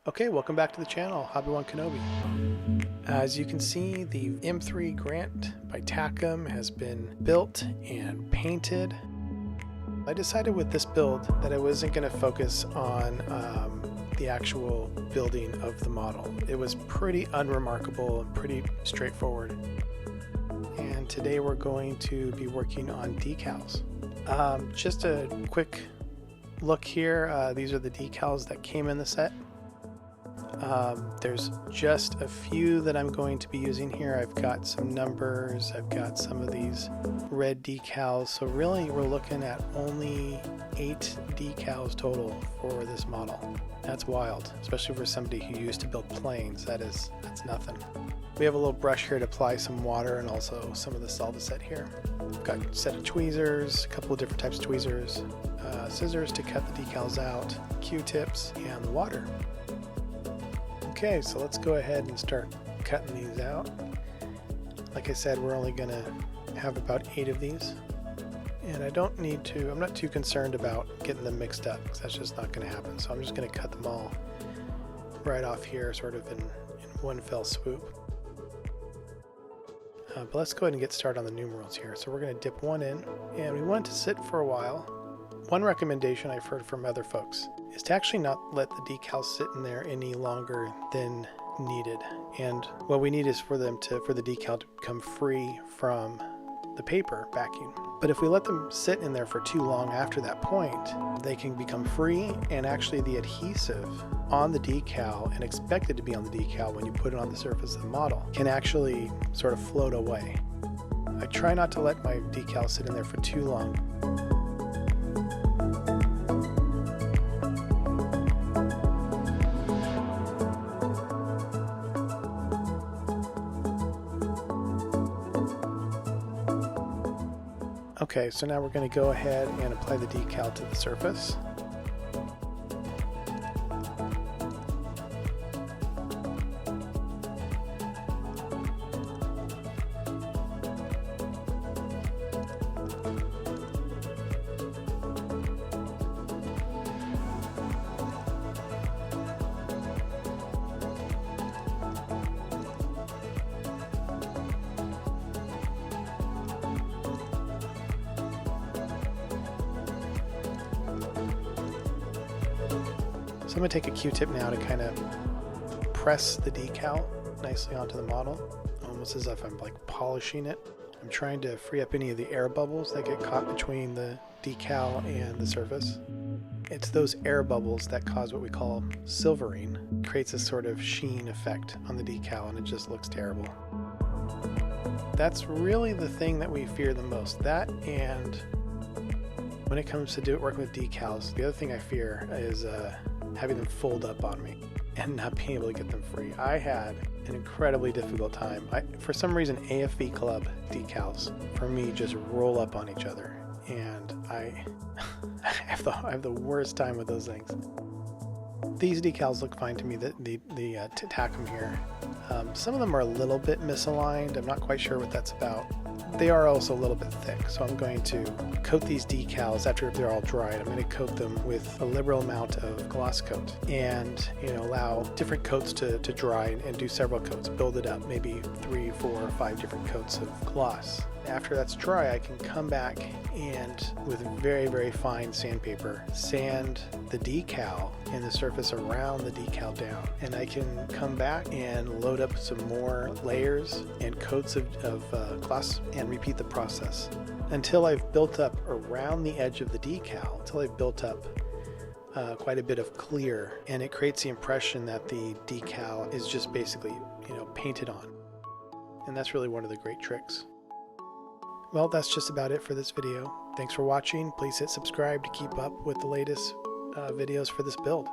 Okay, welcome back to the channel, Hobby One Kenobi. As you can see, the M3 Grant by TAKOM has been built and painted. I decided with this build that I wasn't going to focus on the actual building of the model. It was pretty unremarkable and pretty straightforward. And today we're going to be working on decals. Just a quick look here. These are the decals that came in the set. There's just a few that I'm going to be using here. I've got some numbers, I've got some of these red decals, so really we're looking at only 8 decals total for this model. That's wild, especially for somebody who used to build planes. That's nothing. We have a little brush here to apply some water and also some of the Solvacet here. I've got a set of tweezers, a couple of different types of tweezers, scissors to cut the decals out, Q-tips, and water. Okay, so let's go ahead and start cutting these out. Like I said, we're only going to have about 8 of these. And I'm not too concerned about getting them mixed up, because that's just not going to happen. So I'm just going to cut them all right off here, sort of in one fell swoop. But let's go ahead and get started on the numerals here. So we're going to dip one in, and we want it to sit for a while. One recommendation I've heard from other folks is to actually not let the decals sit in there any longer than needed. And what we need is for the decal to become free from the paper backing. But if we let them sit in there for too long after that point, they can become free, and actually the adhesive on the decal and expected to be on the decal when you put it on the surface of the model can actually sort of float away. I try not to let my decals sit in there for too long. Okay, so now we're going to go ahead and apply the decal to the surface. So I'm going to take a Q-tip now to kind of press the decal nicely onto the model, almost as if I'm like polishing it. I'm trying to free up any of the air bubbles that get caught between the decal and the surface. It's those air bubbles that cause what we call silvering. It creates a sort of sheen effect on the decal, and it just looks terrible. That's really the thing that we fear the most. That, and when it comes to working with decals, the other thing I fear is having them fold up on me and not being able to get them free. I had an incredibly difficult time. For some reason, AFV Club decals for me just roll up on each other, and I have the worst time with those things. These decals look fine to me. The TAKOM here. Some of them are a little bit misaligned. I'm not quite sure what that's about. They are also a little bit thick, so I'm going to coat these decals after they're all dried. I'm going to coat them with a liberal amount of gloss coat, and allow different coats to dry and do several coats, build it up, maybe 3, 4, 5 different coats of gloss. After that's dry, I can come back and with very, very fine sandpaper sand the decal and the surface around the decal down, and I can come back and load up some more layers and coats of gloss and repeat the process until I've built up around the edge of the decal, until I've built up quite a bit of clear, and it creates the impression that the decal is just basically painted on. And that's really one of the great tricks. Well, that's just about it for this video. Thanks for watching. Please hit subscribe to keep up with the latest videos for this build.